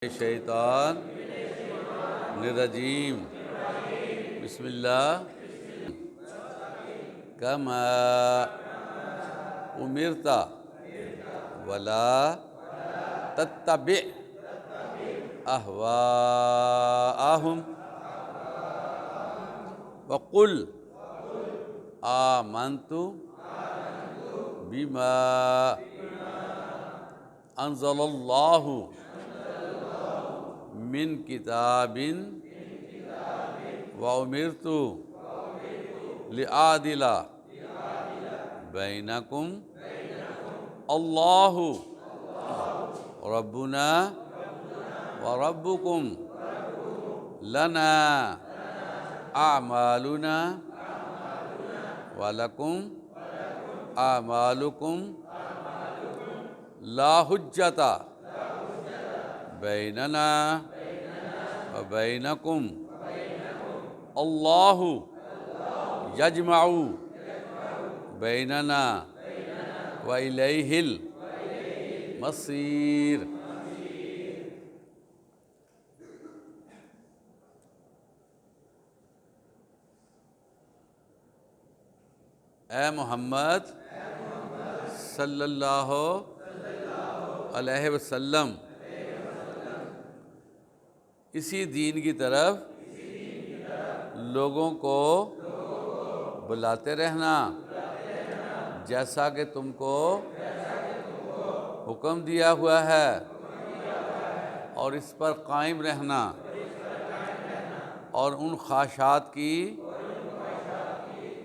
شیطان الرجیم بسم اللہ کما امرت ولا تتبع اہواءہم وقل آمنت بما انزل اللہ من کتاب وامرت لأعدل بینکم اللہ ربنا وربکم لنا اعمالنا ولکم اعمالکم لا حجۃ بیننا وبینکم اللہ یجمع بیننا وإلیہ المصیر۔ اے محمد صلی اللہ علیہ وسلم، اسی دین کی طرف لوگوں کو بلاتے رہنا جیسا کہ تم کو حکم دیا ہوا ہے، اور اس پر قائم رہنا، اور ان خواہشات کی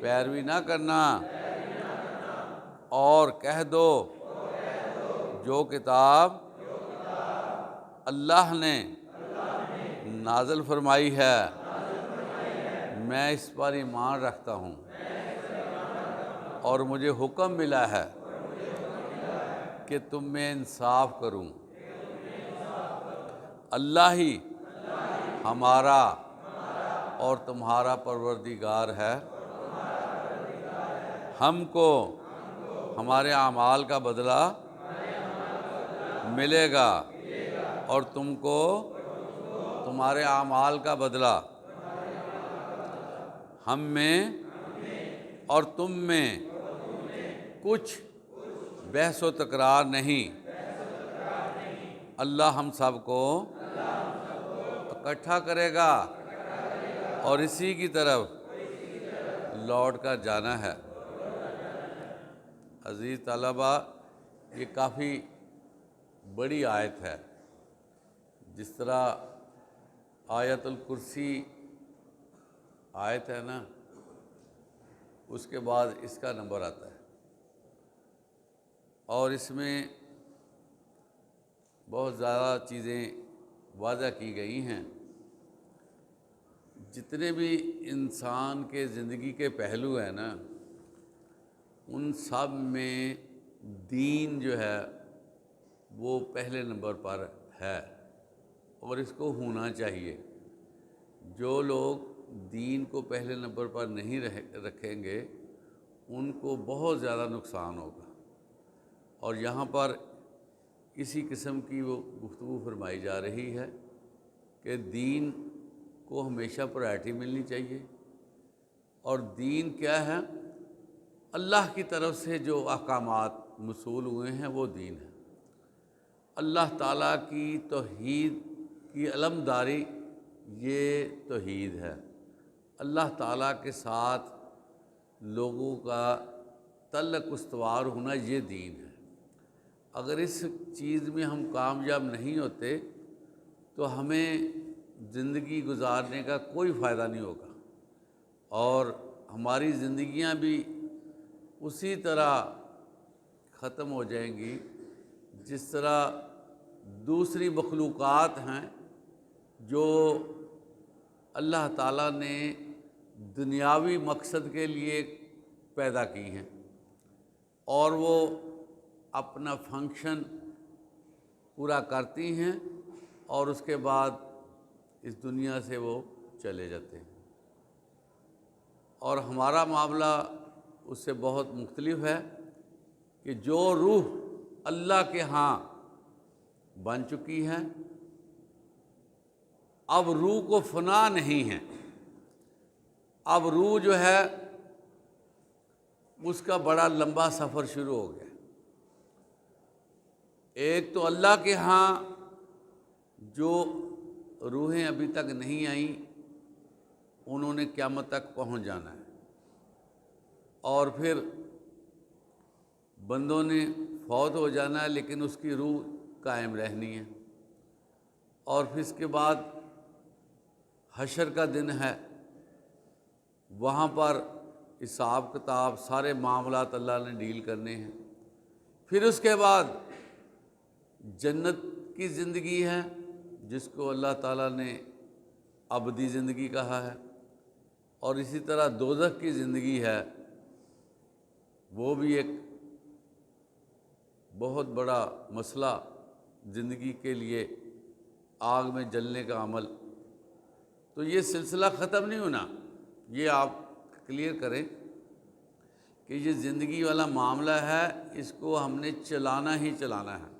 پیروی نہ کرنا، اور کہہ دو جو کتاب اللہ نے نازل فرمائی ہے میں اس پر ایمان رکھتا ہوں، اور مجھے حکم ملا ہے کہ تم میں انصاف کروں۔ اللہ ہی ہمارا اور تمہارا پروردگار ہے، ہم کو ہمارے اعمال کا بدلہ ملے گا، اور تم کو تمہارے اعمال کا بدلہ۔ ہم میں اور تم میں کچھ بحث و تکرار نہیں، اللہ ہم سب کو اکٹھا کرے گا اور اسی کی طرف لوٹ کر جانا ہے۔ عزیز طلبہ، یہ کافی بڑی آیت ہے۔ جس طرح آیت الکرسی آیت ہے نا، اس کے بعد اس کا نمبر آتا ہے، اور اس میں بہت زیادہ چیزیں واضح کی گئی ہیں۔ جتنے بھی انسان کے زندگی کے پہلو ہیں نا، ان سب میں دین جو ہے وہ پہلے نمبر پر ہے، اور اس کو ہونا چاہیے۔ جو لوگ دین کو پہلے نمبر پر نہیں رکھیں گے ان کو بہت زیادہ نقصان ہوگا، اور یہاں پر اسی قسم کی وہ گفتگو فرمائی جا رہی ہے کہ دین کو ہمیشہ پرائرٹی ملنی چاہیے۔ اور دین کیا ہے؟ اللہ کی طرف سے جو احکامات موصول ہوئے ہیں وہ دین ہے۔ اللہ تعالیٰ کی توحید کی علمداری یہ توحید ہے۔ اللہ تعالیٰ کے ساتھ لوگوں کا تعلق استوار ہونا یہ دین ہے۔ اگر اس چیز میں ہم کامیاب نہیں ہوتے تو ہمیں زندگی گزارنے کا کوئی فائدہ نہیں ہوگا، اور ہماری زندگیاں بھی اسی طرح ختم ہو جائیں گی جس طرح دوسری مخلوقات ہیں جو اللہ تعالیٰ نے دنیاوی مقصد کے لیے پیدا کی ہیں، اور وہ اپنا فنکشن پورا کرتی ہیں اور اس کے بعد اس دنیا سے وہ چلے جاتے ہیں۔ اور ہمارا معاملہ اس سے بہت مختلف ہے کہ جو روح اللہ کے ہاں بن چکی ہے اب روح کو فنا نہیں ہے، اب روح جو ہے اس کا بڑا لمبا سفر شروع ہو گیا۔ ایک تو اللہ کے ہاں جو روحیں ابھی تک نہیں آئیں انہوں نے قیامت تک پہنچ جانا ہے، اور پھر بندوں نے فوت ہو جانا ہے لیکن اس کی روح قائم رہنی ہے، اور پھر اس کے بعد حشر کا دن ہے، وہاں پر حساب کتاب سارے معاملات اللہ نے ڈیل کرنے ہیں۔ پھر اس کے بعد جنت کی زندگی ہے جس کو اللہ تعالیٰ نے ابدی زندگی کہا ہے، اور اسی طرح دوزخ کی زندگی ہے، وہ بھی ایک بہت بڑا مسئلہ زندگی کے لیے، آگ میں جلنے کا عمل۔ تو یہ سلسلہ ختم نہیں ہونا، یہ آپ کلیئر کریں کہ یہ زندگی والا معاملہ ہے، اس کو ہم نے چلانا ہی چلانا ہے۔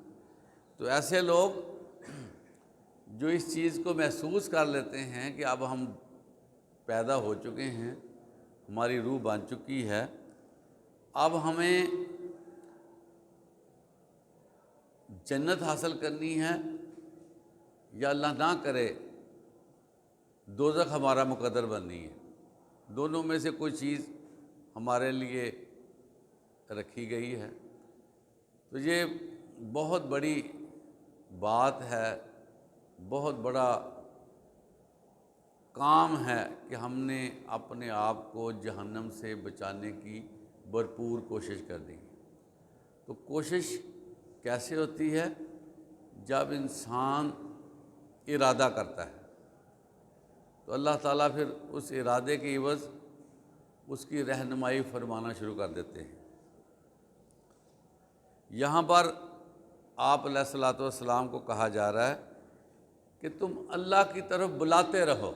تو ایسے لوگ جو اس چیز کو محسوس کر لیتے ہیں کہ اب ہم پیدا ہو چکے ہیں، ہماری روح بن چکی ہے، اب ہمیں جنت حاصل کرنی ہے یا اللہ نہ کرے دوزخ ہمارا مقدر بننی ہے، دونوں میں سے کوئی چیز ہمارے لیے رکھی گئی ہے۔ تو یہ بہت بڑی بات ہے، بہت بڑا کام ہے کہ ہم نے اپنے آپ کو جہنم سے بچانے کی بھرپور کوشش کرنی ہے۔ تو کوشش کیسے ہوتی ہے؟ جب انسان ارادہ کرتا ہے تو اللہ تعالیٰ پھر اس ارادے کے عوض اس کی رہنمائی فرمانا شروع کر دیتے ہیں۔ یہاں پر آپ علیہ الصلوۃ والسلام کو کہا جا رہا ہے کہ تم اللہ کی طرف بلاتے رہو۔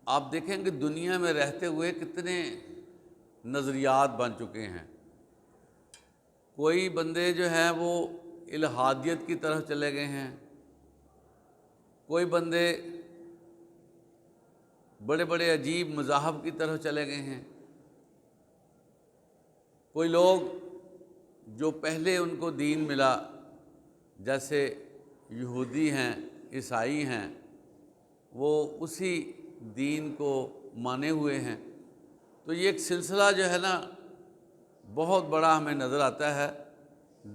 آپ دیکھیں کہ دنیا میں رہتے ہوئے کتنے نظریات بن چکے ہیں۔ کوئی بندے جو ہیں وہ الہادیت کی طرف چلے گئے ہیں، کوئی بندے بڑے بڑے عجیب مذاہب کی طرف چلے گئے ہیں، کوئی لوگ جو پہلے ان کو دین ملا جیسے یہودی ہیں، عیسائی ہیں، وہ اسی دین کو مانے ہوئے ہیں۔ تو یہ ایک سلسلہ جو ہے نا بہت بڑا ہمیں نظر آتا ہے،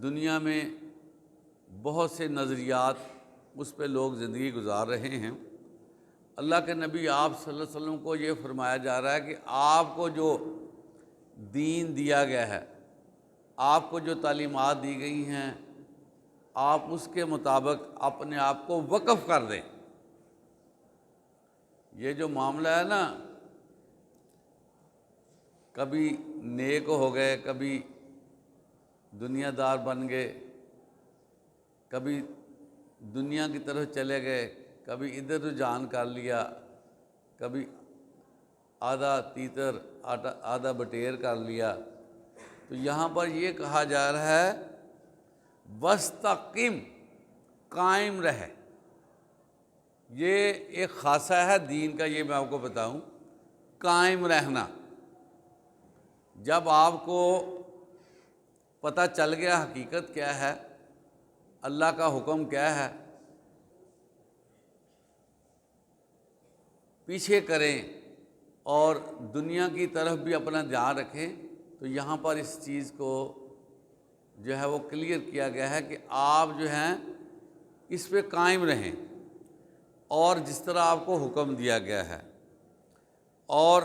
دنیا میں بہت سے نظریات اس پہ لوگ زندگی گزار رہے ہیں۔ اللہ کے نبی آپ صلی اللہ علیہ وسلم کو یہ فرمایا جا رہا ہے کہ آپ کو جو دین دیا گیا ہے، آپ کو جو تعلیمات دی گئی ہیں، آپ اس کے مطابق اپنے آپ کو وقف کر دیں۔ یہ جو معاملہ ہے نا، کبھی نیک ہو گئے، کبھی دنیا دار بن گئے، کبھی دنیا کی طرف چلے گئے، کبھی ادھر رجحان کر لیا، کبھی آدھا تیتر آدھا بٹیر کر لیا۔ تو یہاں پر یہ کہا جا رہا ہے وَاسْتَقِمْ، قائم رہے۔ یہ ایک خاصہ ہے دین کا، یہ میں آپ کو بتاؤں، قائم رہنا۔ جب آپ کو پتہ چل گیا حقیقت کیا ہے، اللہ کا حکم کیا ہے، پیچھے کریں اور دنیا کی طرف بھی اپنا دھیان رکھیں۔ تو یہاں پر اس چیز کو جو ہے وہ کلیئر کیا گیا ہے کہ آپ جو ہیں اس پہ قائم رہیں، اور جس طرح آپ کو حکم دیا گیا ہے، اور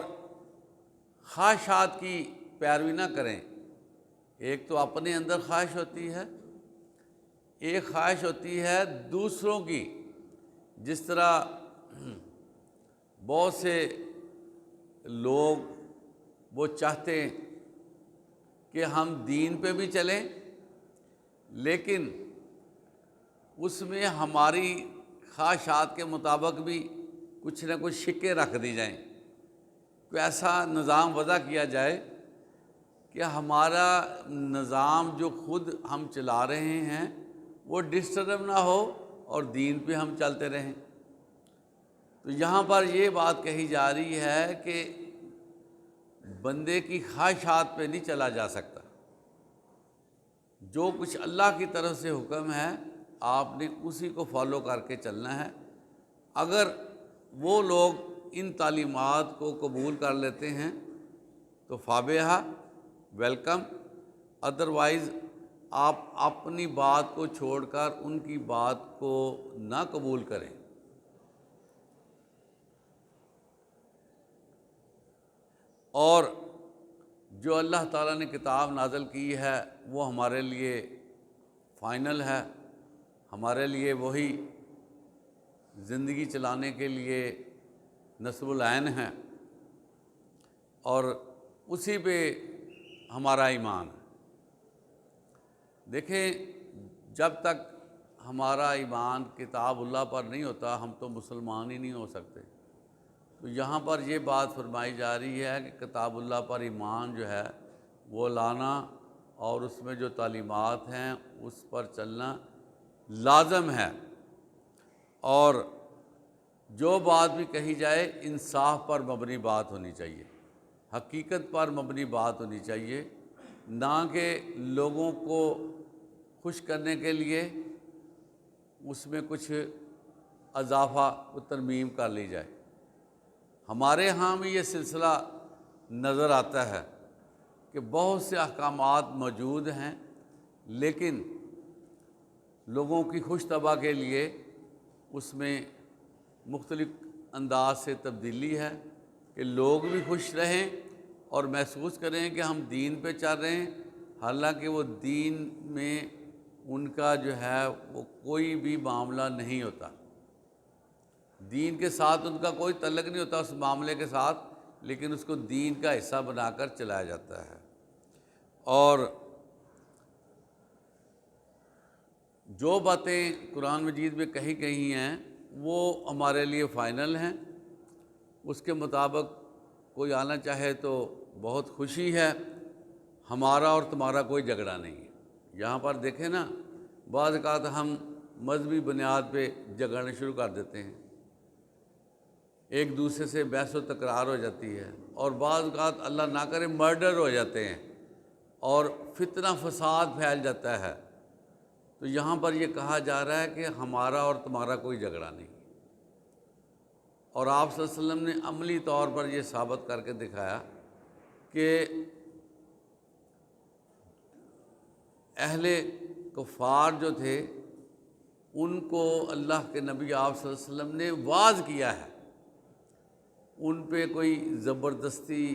خواہشات کی پیروی نہ کریں۔ ایک تو اپنے اندر خواہش ہوتی ہے، ایک خواہش ہوتی ہے دوسروں کی۔ جس طرح بہت سے لوگ وہ چاہتے ہیں کہ ہم دین پہ بھی چلیں، لیکن اس میں ہماری خواہشات کے مطابق بھی کچھ نہ کچھ شکیں رکھ دی جائیں، کوئی ایسا نظام وضع کیا جائے کہ ہمارا نظام جو خود ہم چلا رہے ہیں وہ ڈسٹرب نہ ہو اور دین پہ ہم چلتے رہیں۔ تو یہاں پر یہ بات کہی جا رہی ہے کہ بندے کی خواہشات پہ نہیں چلا جا سکتا، جو کچھ اللہ کی طرف سے حکم ہے آپ نے اسی کو فالو کر کے چلنا ہے۔ اگر وہ لوگ ان تعلیمات کو قبول کر لیتے ہیں تو فابہا، ویلکم، ادروائز آپ اپنی بات کو چھوڑ کر ان کی بات کو نہ قبول کریں۔ اور جو اللہ تعالیٰ نے کتاب نازل کی ہے وہ ہمارے لیے فائنل ہے، ہمارے لیے وہی زندگی چلانے کے لیے نصب العین ہے، اور اسی پہ ہمارا ایمان ہے۔ دیکھیں، جب تک ہمارا ایمان کتاب اللہ پر نہیں ہوتا ہم تو مسلمان ہی نہیں ہو سکتے۔ تو یہاں پر یہ بات فرمائی جا رہی ہے کہ کتاب اللہ پر ایمان جو ہے وہ لانا اور اس میں جو تعلیمات ہیں اس پر چلنا لازم ہے، اور جو بات بھی کہی جائے انصاف پر مبنی بات ہونی چاہیے، حقیقت پر مبنی بات ہونی چاہیے، نہ کہ لوگوں کو خوش کرنے کے لیے اس میں کچھ اضافہ و ترمیم کر لی جائے۔ ہمارے ہاں بھی یہ سلسلہ نظر آتا ہے کہ بہت سے احکامات موجود ہیں، لیکن لوگوں کی خوش طبع کے لیے اس میں مختلف انداز سے تبدیلی ہے کہ لوگ بھی خوش رہیں اور محسوس کریں کہ ہم دین پہ چل رہے ہیں، حالانکہ وہ دین میں ان کا جو ہے وہ کوئی بھی معاملہ نہیں ہوتا، دین کے ساتھ ان کا کوئی تعلق نہیں ہوتا اس معاملے کے ساتھ، لیکن اس کو دین کا حصہ بنا کر چلایا جاتا ہے۔ اور جو باتیں قرآن مجید میں کہی گئی ہیں وہ ہمارے لیے فائنل ہیں، اس کے مطابق کوئی آنا چاہے تو بہت خوشی ہے، ہمارا اور تمہارا کوئی جھگڑا نہیں ہے۔ یہاں پر دیکھیں نا، بعض اوقات ہم مذہبی بنیاد پہ جھگڑنا شروع کر دیتے ہیں، ایک دوسرے سے بحث و تکرار ہو جاتی ہے، اور بعض اوقات اللہ نہ کرے مرڈر ہو جاتے ہیں اور فتنہ فساد پھیل جاتا ہے۔ تو یہاں پر یہ کہا جا رہا ہے کہ ہمارا اور تمہارا کوئی جھگڑا نہیں، اور آپ صلی اللہ علیہ وسلم نے عملی طور پر یہ ثابت کر کے دکھایا کہ اہل کفار جو تھے ان کو اللہ کے نبی آپ صلی اللہ علیہ وسلم نے واعظ کیا ہے، ان پہ کوئی زبردستی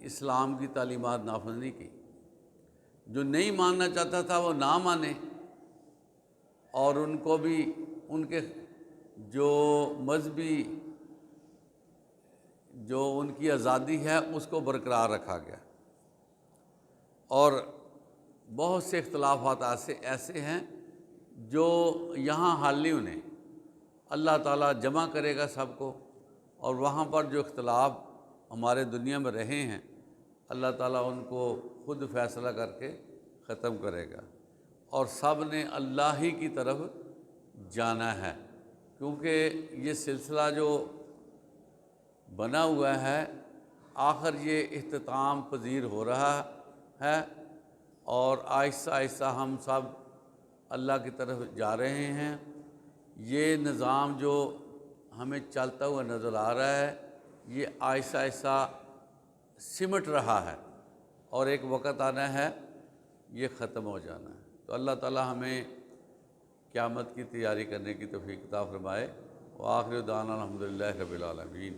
اسلام کی تعلیمات نافذ نہیں کی۔ جو نہیں ماننا چاہتا تھا وہ نہ مانے، اور ان کو بھی ان کے جو مذہبی جو ان کی آزادی ہے اس کو برقرار رکھا گیا۔ اور بہت سے اختلافات ایسے ہیں جو یہاں حل نہیں ہونے، اللہ تعالیٰ جمع کرے گا سب کو، اور وہاں پر جو اختلاف ہمارے دنیا میں رہے ہیں اللہ تعالیٰ ان کو خود فیصلہ کر کے ختم کرے گا، اور سب نے اللہ ہی کی طرف جانا ہے، کیونکہ یہ سلسلہ جو بنا ہوا ہے آخر یہ اختتام پذیر ہو رہا ہے، اور آہستہ آہستہ ہم سب اللہ کی طرف جا رہے ہیں۔ یہ نظام جو ہمیں چلتا ہوا نظر آ رہا ہے یہ آہستہ آہستہ سمٹ رہا ہے، اور ایک وقت آنا ہے یہ ختم ہو جانا ہے۔ تو اللہ تعالیٰ ہمیں قیامت کی تیاری کرنے کی توفیق عطا فرمائے۔ وآخر دعوانا الحمدللہ رب العالمین۔